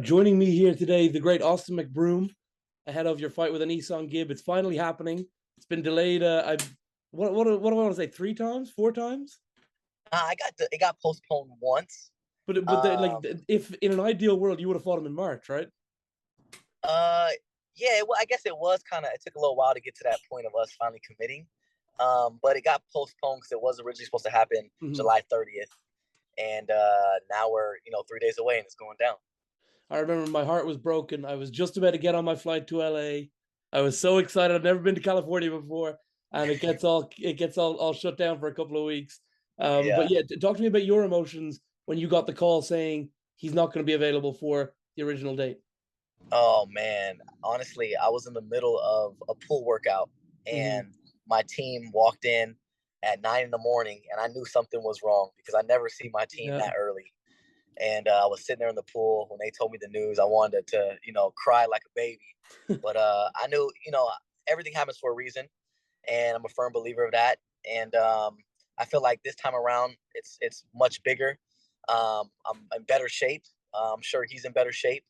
Joining me here today, the great Austin McBroom, ahead of your fight with AnEsonGib. It's finally happening. It's been delayed. What do I want to say? 3 times, 4 times? It got postponed once. Like, Um, if in an ideal world you would have fought him in March, right? uh, yeah, well, I guess it was kind of. It took a little while to get to that point of us finally committing. But it got postponed because it was originally supposed to happen Mhm. July 30th, and now we're 3 days away and it's going down. I remember my heart was broken. I was just about to get on my flight to LA. I was so excited. I've never been to California before, and it gets all shut down for a couple of weeks. But Yeah. yeah, talk to me about your emotions when you got the call saying he's not going to be available for the original date. Oh man, honestly, I was in the middle of a pool workout Hmm. and my team walked in at 9 in the morning, and I knew something was wrong because I never see my team Yeah. that early. And I was sitting there in the pool when they told me the news. I wanted to, cry like a baby, but I knew, everything happens for a reason, and I'm a firm believer of that. And I feel like this time around, it's much bigger. I'm in better shape. I'm sure he's in better shape,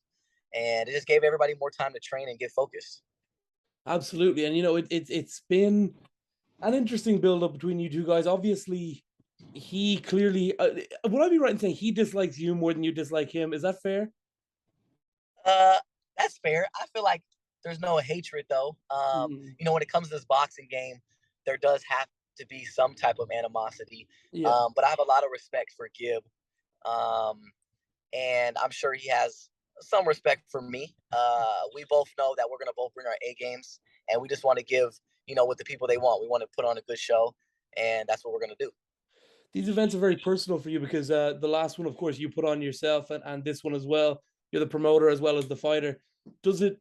and it just gave everybody more time to train and get focused. Absolutely, and it's been an interesting build up between you two guys. Obviously, he clearly would I be right in saying he dislikes you more than you dislike him? Is that fair? Uh, that's fair. I feel like there's no hatred though. Mm, When it comes to this boxing game, there does have to be some type of animosity. yeah, But I have a lot of respect for Gibb, um, and I'm sure he has some respect for me. We both know that we're gonna both bring our A games, and we just want to give what the people they want. We want to put on a good show, and that's what we're gonna do. these events are very personal for you because the last one, of course, you put on yourself, and this one as well. You're the promoter as well as the fighter. Does it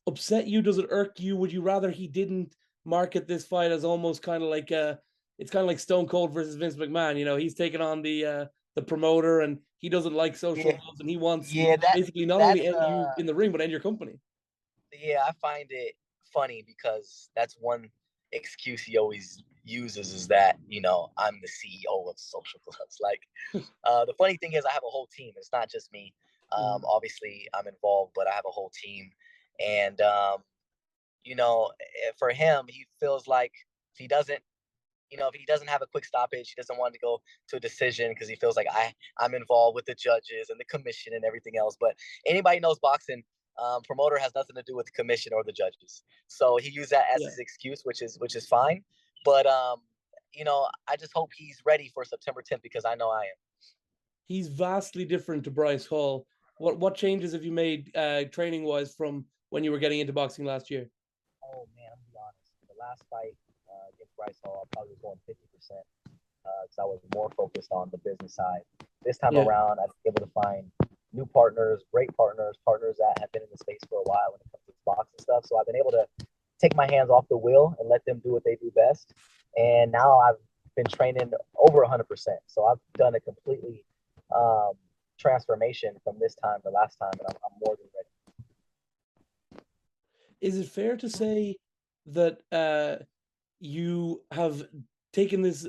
upset you? Does it irk you? Would you rather he didn't market this fight as almost kind of like it's kind of like Stone Cold versus Vince McMahon? You know, he's taking on the promoter, and he doesn't like social Yeah, gloves, and he wants yeah, basically not only that's end you in the ring but end your company. yeah, I find it funny because that's one excuse he always uses is that, I'm the CEO of social clubs. Like, the funny thing is I have a whole team. It's not just me. Mm. Obviously I'm involved, but I have a whole team. And, for him, he feels like if he doesn't, if he doesn't have a quick stoppage, he doesn't want to go to a decision because he feels like I'm involved with the judges and the commission and everything else. But anybody knows boxing, promoter has nothing to do with the commission or the judges. So he used that as Yeah. his excuse, which is fine. But I just hope he's ready for September 10th because I know I am. He's vastly different to Bryce Hall. What changes have you made training wise from when you were getting into boxing last year? Oh man, I'm gonna be honest. The last fight against Bryce Hall, I probably was going 50% because I was more focused on the business side. This time Yeah, around, I've been able to find new partners, great partners, partners that have been in the space for a while when it comes to boxing stuff. So I've been able to take my hands off the wheel and let them do what they do best. And now I've been training over 100%. So I've done a completely um, transformation from this time to last time, and I'm more than ready. is it fair to say that you have taken this?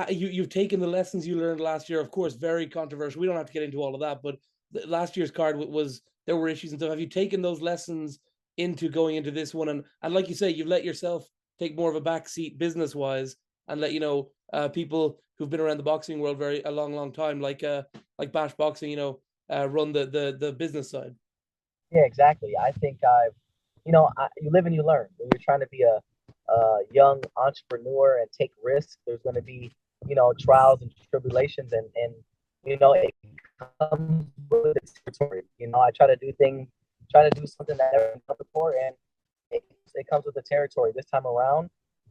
You've taken the lessons you learned last year. Of course, very controversial. We don't have to get into all of that, but last year's card was there were issues and stuff. Have you taken those lessons into going into this one? And like you say, you've let yourself take more of a back seat business wise, and let people who've been around the boxing world very a long time, like Bash Boxing, run the business side. Yeah, exactly. I think you live and you learn. When you're trying to be a young entrepreneur and take risks, there's going to be, trials and tribulations, and it comes with the territory. I try to do something that I've never done before, and it comes with the territory. This time around,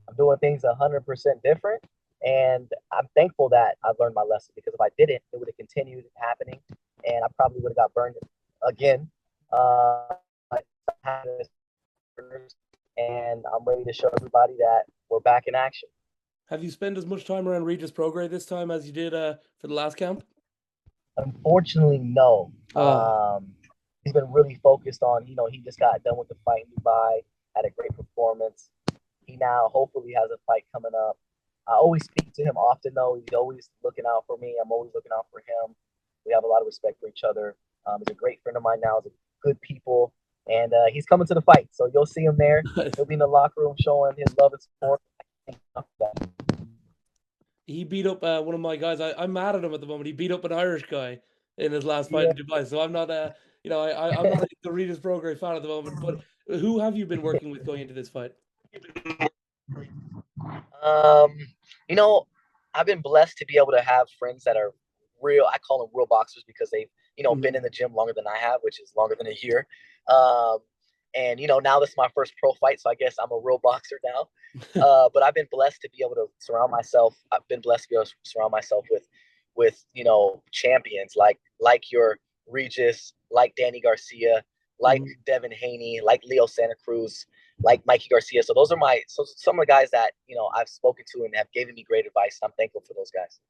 I'm doing things 100% different, and I'm thankful that I've learned my lesson because if I didn't, it would have continued happening, and I probably would have got burned again. Uh, and I'm ready to show everybody that we're back in action. Have you spent as much time around Regis Prograis this time as you did for the last camp? Unfortunately, no. Oh, He's been really focused on, he just got done with the fight in Dubai, had a great performance. He now hopefully has a fight coming up. I always speak to him often, though. He's always looking out for me. I'm always looking out for him. We have a lot of respect for each other. He's a great friend of mine now. He's a good people, and he's coming to the fight. So you'll see him there. He'll be in the locker room showing his love and support. He beat up one of my guys. I'm mad at him at the moment. He beat up an Irish guy in his last fight Yeah. in Dubai. So I'm not I'm not the Regis Prograis fan at the moment. But who have you been working with going into this fight? Um, you know, I've been blessed to be able to have friends that are real. I call them real boxers because they've, been in the gym longer than I have, which is longer than a year. Um, and now this is my first pro fight, so I guess I'm a real boxer now. But I've been blessed to be able to surround myself. I've been blessed to be able to surround myself with champions like your Regis, like Danny Garcia, like Devin Haney, like Leo Santa Cruz, like Mikey Garcia. So those are some of the guys that I've spoken to and have given me great advice. I'm thankful for those guys.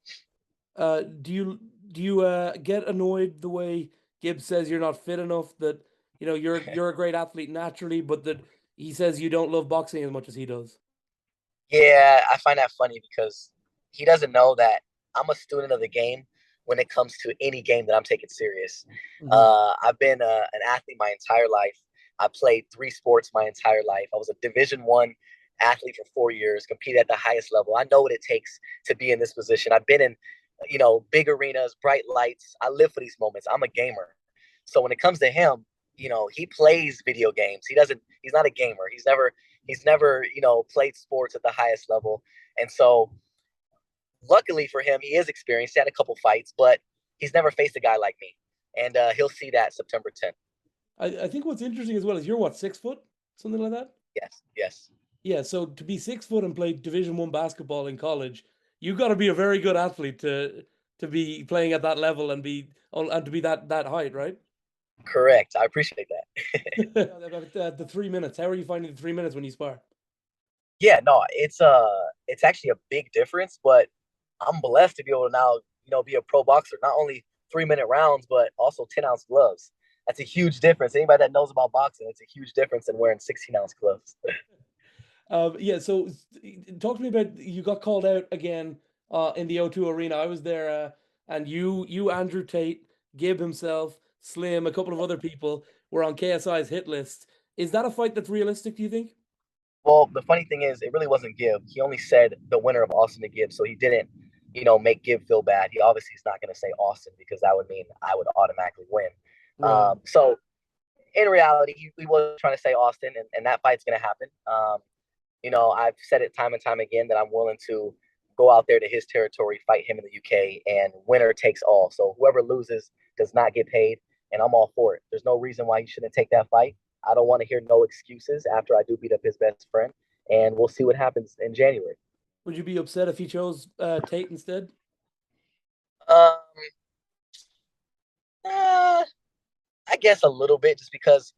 Do you get annoyed the way Gibbs says you're not fit enough? That you're a great athlete naturally, but that he says you don't love boxing as much as he does. Yeah, I find that funny because he doesn't know that I'm a student of the game when it comes to any game that I'm taking serious. I've been an athlete my entire life. I played 3 sports my entire life. I was a Division 1 athlete for 4 years, competed at the highest level. I know what it takes to be in this position. I've been in, big arenas, bright lights. I live for these moments. I'm a gamer. So when it comes to him, he plays video games. He's not a gamer. He's never played sports at the highest level. And so luckily for him, he is experienced. He had a couple fights, but he's never faced a guy like me. And he'll see that September 10th. I think what's interesting as well is you're what, 6 foot, something like that. Yes, yes. Yeah, so to be 6 foot and play Division 1 basketball in college, you got to be a very good athlete to be playing at that level and to be that height, right? Correct. I appreciate that. About the 3 minutes. How are you finding the 3 minutes when you spar? Yeah, no, it's actually a big difference, but I'm blessed to be able to now, be a pro boxer. Not only 3-minute rounds, but also 10-ounce gloves. That's a huge difference. Anybody that knows about boxing, it's a huge difference than wearing 16-ounce gloves. Yeah, so talk to me about you got called out again in the O2 Arena. I was there, and you, Andrew Tate, Gibb himself, Slim, a couple of other people were on KSI's hit list. Is that a fight that's realistic, do you think? Well, the funny thing is, it really wasn't Gibb. He only said the winner of Austin McGib, so he didn't, make Gibb feel bad. He obviously is not going to say Austin because that would mean I would automatically win. Right. So in reality, he was trying to say Austin, and that fight's going to happen. I've said it time and time again that I'm willing to go out there to his territory, fight him in the UK, and winner takes all. So whoever loses does not get paid, and I'm all for it. There's no reason why he shouldn't take that fight. I don't want to hear no excuses after I do beat up his best friend, and we'll see what happens in January. Would you be upset if he chose Tate instead? Um, uh, I guess a little bit, just because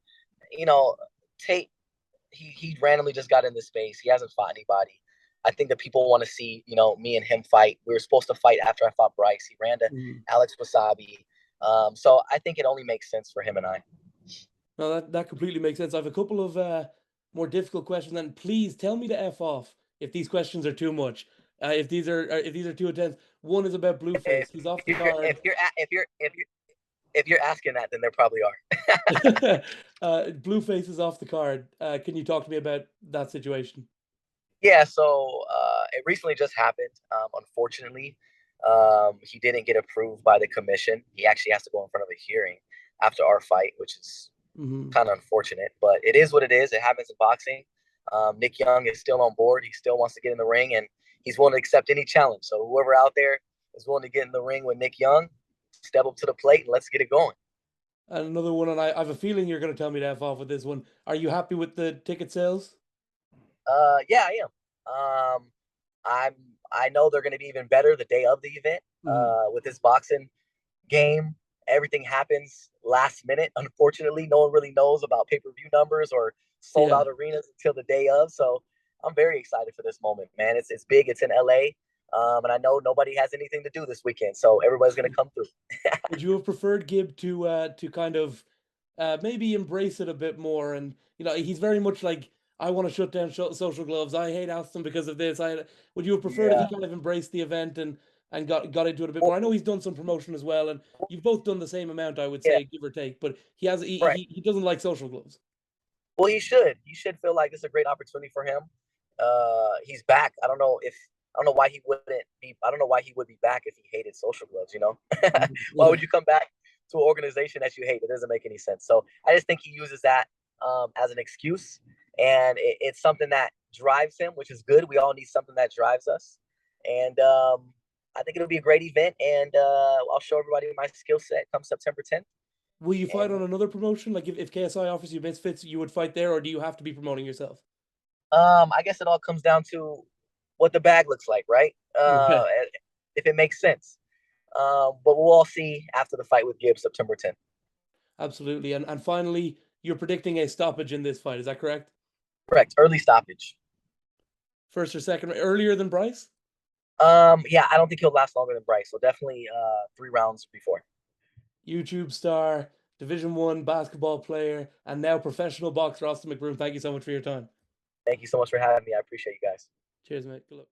Tate he randomly just got in this space. He hasn't fought anybody. I think that people want to see me and him fight. We were supposed to fight after I fought Bryce. He ran to Alex Wasabi. So I think it only makes sense for him and I. No, that completely makes sense. I have a couple of more difficult questions, and please tell me to F off if these questions are too much. If these are too intense. One is about Blueface. He's off the card. If you're asking that, then there probably are. Blueface is off the card. Can you talk to me about that situation? Yeah, so it recently just happened. Unfortunately, he didn't get approved by the commission. He actually has to go in front of a hearing after our fight, which is kind of unfortunate. But it is what it is. It happens in boxing. Nick Young is still on board. He still wants to get in the ring, and he's willing to accept any challenge. So whoever out there is willing to get in the ring with Nick Young, step up to the plate and let's get it going. And another one, and I have a feeling you're going to tell me to F off with this one. Are you happy with the ticket sales? Yeah, I am. I know they're going to be even better the day of the event. With this boxing game, everything happens last minute. Unfortunately, no one really knows about pay-per-view numbers or sold out arenas until the day of. So I'm very excited for this moment, man. It's big. It's in LA. And I know nobody has anything to do this weekend, so everybody's going to come through. Would you have preferred Gibb to kind of maybe embrace it a bit more? And he's very much like, I want to shut down social gloves. I hate Aston because of this. Would you have preferred if he kind of embraced the event and and got into it a bit Well, more. I know he's done some promotion as well, and you've both done the same amount, I would yeah, say, give or take. But right. he doesn't like social gloves. Well, he should. He should feel like this is a great opportunity for him. He's back. I don't know why he wouldn't be. I don't know why he would be back if he hated social gloves. You know, why Yeah. would you come back to an organization that you hate? It doesn't make any sense. So I just think he uses that as an excuse, and it's something that drives him, which is good. We all need something that drives us, and I think it'll be a great event, and I'll show everybody my skill set come September 10th. Will you fight And on another promotion? Like if KSI offers you Misfits, you would fight there, or do you have to be promoting yourself? I guess it all comes down to what the bag looks like, right? Yeah, If it makes sense. But we'll all see after the fight with Gibbs September 10th. absolutely. And finally, you're predicting a stoppage in this fight. Is that correct? Correct. Early stoppage. First or second, earlier than Bryce? Yeah, I don't think he'll last longer than Bryce. So definitely 3 rounds before. YouTube star, Division 1 basketball player, and now professional boxer Austin McBroom. Thank you so much for your time. Thank you so much for having me. I appreciate you guys. Cheers, mate. Good luck.